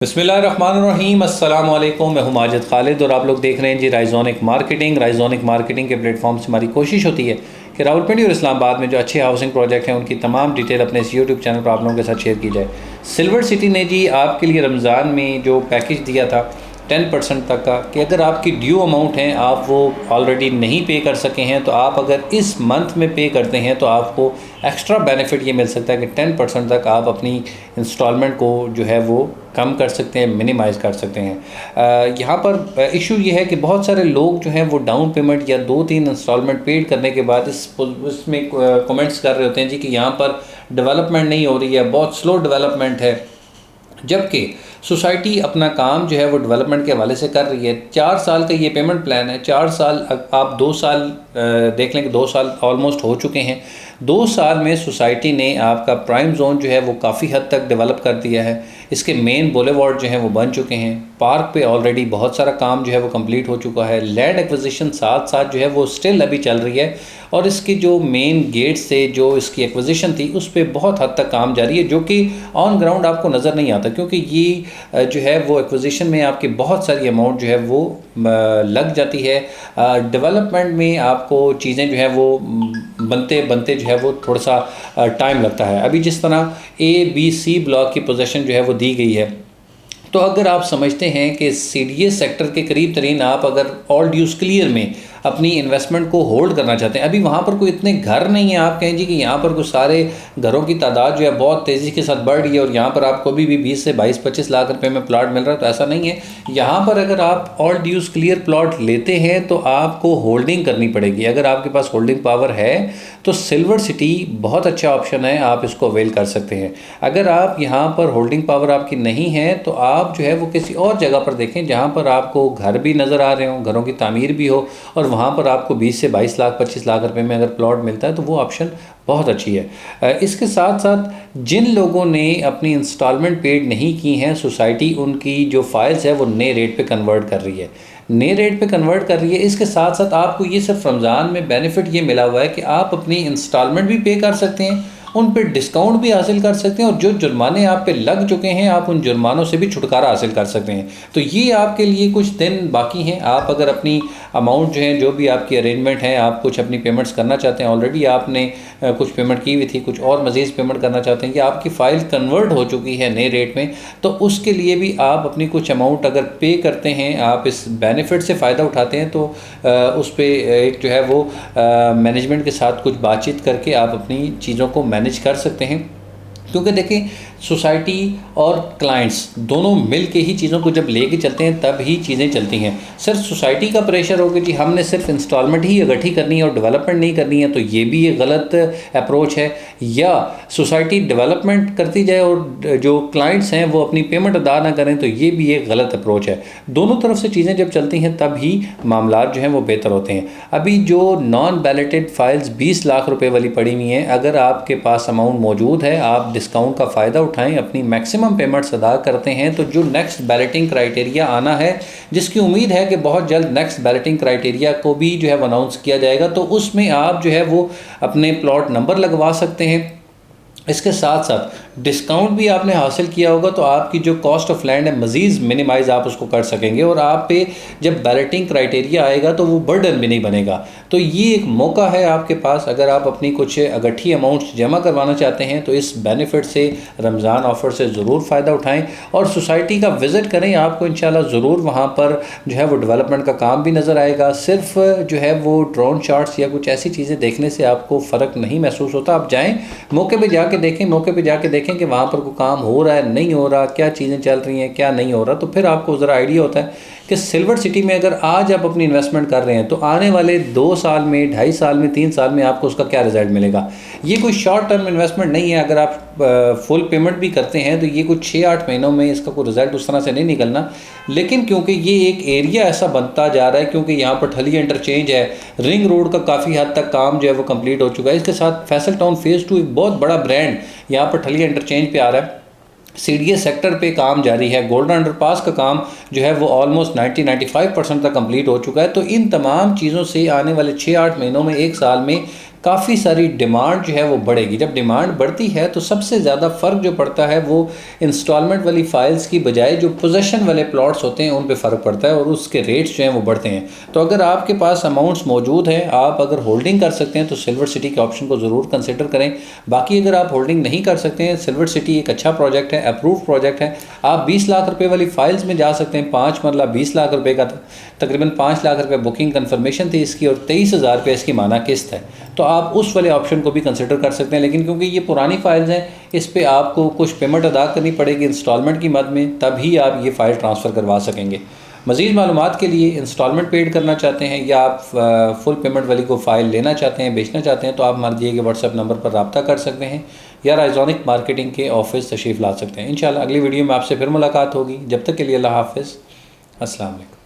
बिस्मिल्लाहिर्रहमानिर्रहीम अस्सलाम वालेकुम। मैं हूं माजिद खालिद और आप लोग देख रहे हैं जी राइजोनिक मार्केटिंग। राइजोनिक मार्केटिंग के प्लेटफॉर्म से हमारी कोशिश होती है कि रावलपिंडी और इस्लामाबाद में जो अच्छे हाउसिंग प्रोजेक्ट हैं उनकी तमाम डिटेल अपने इस यूट्यूब चैनल पर आप लोगों के साथ शेयर की जाए। सिल्वर सिटी ने जी आपके लिए रमज़ान में जो पैकेज दिया था 10% तक का, कि अगर आपकी ड्यू अमाउंट है आप वो ऑलरेडी नहीं पे कर सके हैं तो आप अगर इस मंथ में पे करते हैं तो आपको एक्स्ट्रा बेनिफिट ये मिल सकता है कि 10% तक आप अपनी इंस्टॉलमेंट को जो है वो कम कर सकते हैं, मिनिमाइज़ कर सकते हैं। यहाँ पर इशू ये है कि बहुत सारे लोग जो हैं वो डाउन पेमेंट या 2-3 इंस्टॉलमेंट पेड करने के बाद इसमें कमेंट्स कर रहे होते हैं जी कि यहाँ पर डेवलपमेंट नहीं हो रही है, बहुत स्लो डेवलपमेंट है, जबकि सोसाइटी अपना काम जो है वो डेवलपमेंट के हवाले से कर रही है। 4 साल का ये पेमेंट प्लान है। 4 साल आप 2 साल देख लें कि 2 साल ऑलमोस्ट हो चुके हैं। 2 साल में सोसाइटी ने आपका प्राइम जोन जो है वो काफ़ी हद तक डेवलप कर दिया है। इसके मेन बुलेवार्ड जो हैं वो बन चुके हैं। पार्क पे ऑलरेडी बहुत सारा काम जो है वो कंप्लीट हो चुका है। लैंड एक्विजिशन साथ साथ जो है वो स्टिल अभी चल रही है और इसकी जो मेन गेट से जो इसकी एक्विजिशन थी उस पर बहुत हद तक काम जारी है, जो कि ऑन ग्राउंड आपको नज़र नहीं आता, क्योंकि ये जो है वो एक्विजिशन में आपकी बहुत सारी अमाउंट जो है वो लग जाती है। डेवलपमेंट में आपको चीज़ें जो है वो बनते बनते जो है वो थोड़ा सा टाइम लगता है। अभी जिस तरह ABC ब्लॉक की पोजीशन जो है वो दी गई है, तो अगर आप समझते हैं कि CDA सेक्टर के करीब तरीन आप अगर ऑल ड्यूज़ क्लियर में अपनी इन्वेस्टमेंट को होल्ड करना चाहते हैं, अभी वहाँ पर कोई इतने घर नहीं है आप कहें जी कि यहाँ पर कुछ सारे घरों की तादाद जो है बहुत तेज़ी के साथ बढ़ रही है और यहाँ पर आपको भी 20 से 22-25 लाख रुपए में प्लॉट मिल रहा है, तो ऐसा नहीं है। यहाँ पर अगर आप ऑल ड्यूज़ क्लियर प्लॉट लेते हैं तो आपको होल्डिंग करनी पड़ेगी। अगर आपके पास होल्डिंग पावर है तो सिल्वर सिटी बहुत अच्छा ऑप्शन है, आप इसको अवेल कर सकते हैं। अगर आप यहाँ पर होल्डिंग पावर आपकी नहीं है तो आप जो है वो किसी और जगह पर देखें जहाँ पर आपको घर भी नज़र आ रहे हों, घरों की तामीर भी हो और वहाँ पर आपको 20 से 22 लाख 25 लाख रुपए में अगर प्लॉट मिलता है तो वो ऑप्शन बहुत अच्छी है। इसके साथ साथ जिन लोगों ने अपनी इंस्टॉलमेंट पेड नहीं की हैं, सोसाइटी उनकी जो फाइल्स है वो नए रेट पे कन्वर्ट कर रही है, नए रेट पे कन्वर्ट कर रही है। इसके साथ साथ आपको ये सिर्फ रमज़ान में बेनिफिट ये मिला हुआ है कि आप अपनी इंस्टॉलमेंट भी पे कर सकते हैं, उन पे डिस्काउंट भी हासिल कर सकते हैं और जो जुर्माने आप पे लग चुके हैं आप उन जुर्मानों से भी छुटकारा हासिल कर सकते हैं। तो ये आपके लिए कुछ दिन बाकी हैं। आप अगर अपनी अमाउंट जो है, जो भी आपकी अरेंजमेंट है, आप कुछ अपनी पेमेंट्स करना चाहते हैं, ऑलरेडी आपने कुछ पेमेंट की हुई थी, कुछ और मज़ीद पेमेंट करना चाहते हैं, कि आपकी फ़ाइल कन्वर्ट हो चुकी है नए रेट में, तो उसके लिए भी आप अपनी कुछ अमाउंट अगर पे करते हैं, आप इस बेनिफिट से फ़ायदा उठाते हैं तो उस पर एक जो है वो मैनेजमेंट के साथ कुछ बातचीत करके आप अपनी चीज़ों को मैनेज कर सकते हैं। क्योंकि देखें, सोसाइटी और क्लाइंट्स दोनों मिल के ही चीज़ों को जब लेके चलते हैं तब ही चीज़ें चलती हैं। सिर्फ सोसाइटी का प्रेशर हो कि जी हमने सिर्फ इंस्टॉलमेंट ही इकट्ठी करनी है और डेवलपमेंट नहीं करनी है, तो ये भी एक गलत अप्रोच है। या सोसाइटी डेवलपमेंट करती जाए और जो क्लाइंट्स हैं वो अपनी पेमेंट अदा ना करें, तो ये भी एक गलत अप्रोच है। दोनों तरफ से चीज़ें जब चलती हैं तब ही मामला जो हैं वो बेहतर होते हैं। अभी जो नॉन बैलेटेड फाइल्स 20 लाख रुपए वाली पड़ी हुई हैं, अगर आपके पास अमाउंट मौजूद है, आप डिस्काउंट का फ़ायदा उठाएं, अपनी मैक्सिमम पेमेंट्स अदा करते हैं, तो जो नेक्स्ट बैलेटिंग क्राइटेरिया आना है, जिसकी उम्मीद है कि बहुत जल्द नेक्स्ट बैलेटिंग क्राइटेरिया को भी जो है अनाउंस किया जाएगा, तो उसमें आप जो है वो अपने प्लॉट नंबर लगवा सकते हैं। इसके साथ साथ डिस्काउंट भी आपने हासिल किया होगा तो आपकी जो कॉस्ट ऑफ लैंड है मज़ीद मिनिमाइज़ आप उसको कर सकेंगे और आप पे जब बैलेटिंग क्राइटेरिया आएगा तो वो बर्डन भी नहीं बनेगा। तो ये एक मौका है आपके पास, अगर आप अपनी कुछ अगट्ठी अमाउंट्स जमा करवाना चाहते हैं तो इस बेनिफिट से, रमज़ान ऑफ़र से ज़रूर फ़ायदा उठाएँ और सोसाइटी का विज़िट करें। आपको इंशाल्लाह ज़रूर वहाँ पर जो है वो डेवलपमेंट का काम भी नज़र आएगा। सिर्फ जो है वो ड्रोन शॉट्स या कुछ ऐसी चीज़ें देखने से आपको फ़र्क नहीं महसूस होता। आप जाएँ, मौके पर जाके देखें, मौके पे जाके देखें कि वहाँ पर कोई काम हो रहा है, नहीं हो रहा, क्या चीज़ें चल रही हैं, क्या नहीं हो रहा, तो फिर आपको ज़रा आइडिया होता है कि सिल्वर सिटी में अगर आज आप अपनी इन्वेस्टमेंट कर रहे हैं तो आने वाले 2 साल में, 2.5 साल में, 3 साल में आपको उसका क्या रिजल्ट मिलेगा। ये कोई शॉर्ट टर्म इन्वेस्टमेंट नहीं है। अगर आप फुल पेमेंट भी करते हैं तो ये कुछ 6-8 महीनों में इसका कोई रिजल्ट उस तरह से नहीं निकलना, लेकिन क्योंकि ये एक एरिया ऐसा बनता जा रहा है, क्योंकि यहाँ पर ठलिया इंटरचेंज है, रिंग रोड का काफ़ी हद तक काम जो है वो कंप्लीट हो चुका है। इसके साथ फैसल टाउन फेज़ 2 एक बहुत बड़ा ब्रांड यहाँ पर ठलिया इंटरचेंज पे आ रहा है। CDA सेक्टर पे काम जारी है। गोल्डन अंडरपास का काम जो है वो ऑलमोस्ट 90-95% तक कंप्लीट हो चुका है। तो इन तमाम चीज़ों से आने वाले 6-8 महीनों में, 1 साल में काफ़ी सारी डिमांड जो है वो बढ़ेगी। जब डिमांड बढ़ती है तो सबसे ज़्यादा फ़र्क जो पड़ता है वो इंस्टॉलमेंट वाली फ़ाइल्स की बजाय जो पोजेसन वाले प्लॉट्स होते हैं उन पे फ़र्क पड़ता है और उसके रेट्स जो हैं वो बढ़ते हैं। तो अगर आपके पास अमाउंट्स मौजूद हैं, आप अगर होल्डिंग कर सकते हैं तो सिल्वर सिटी के ऑप्शन को ज़रूर कंसिडर करें। बाकी अगर आप होल्डिंग नहीं कर सकते हैं, सिल्वर सिटी एक अच्छा प्रोजेक्ट है, अप्रूव्ड प्रोजेक्ट है। आप 20 लाख रुपये वाली फ़ाइल्स में जा सकते हैं। 5 मरला 20 लाख रुपये का तकरीबन 5 लाख रुपये बुकिंग कन्फर्मेशन थी इसकी और 23,000 रुपये इसकी माना किस्त है। तो आप उस वाले ऑप्शन को भी कंसिडर कर सकते हैं। लेकिन क्योंकि ये पुरानी फाइल्स हैं, इस पे आपको कुछ पेमेंट अदा करनी पड़ेगी इंस्टॉलमेंट की मद में, तभी आप ये फ़ाइल ट्रांसफ़र करवा सकेंगे। मज़ीद मालूमात के लिए इंस्टॉलमेंट पेड करना चाहते हैं या आप फुल पेमेंट वाली को फ़ाइल लेना चाहते हैं, बेचना चाहते हैं, तो आप हमारे दिए गए व्हाट्सएप नंबर पर रब्ता कर सकते हैं या राइजोनिक मार्केटिंग के ऑफिस तशरीफ़ ला सकते हैं। इंशाल्लाह अगली वीडियो में आपसे फिर मुलाकात होगी। जब तक के लिए अल्लाह हाफ़िज़, अस्सलाम वालेकुम।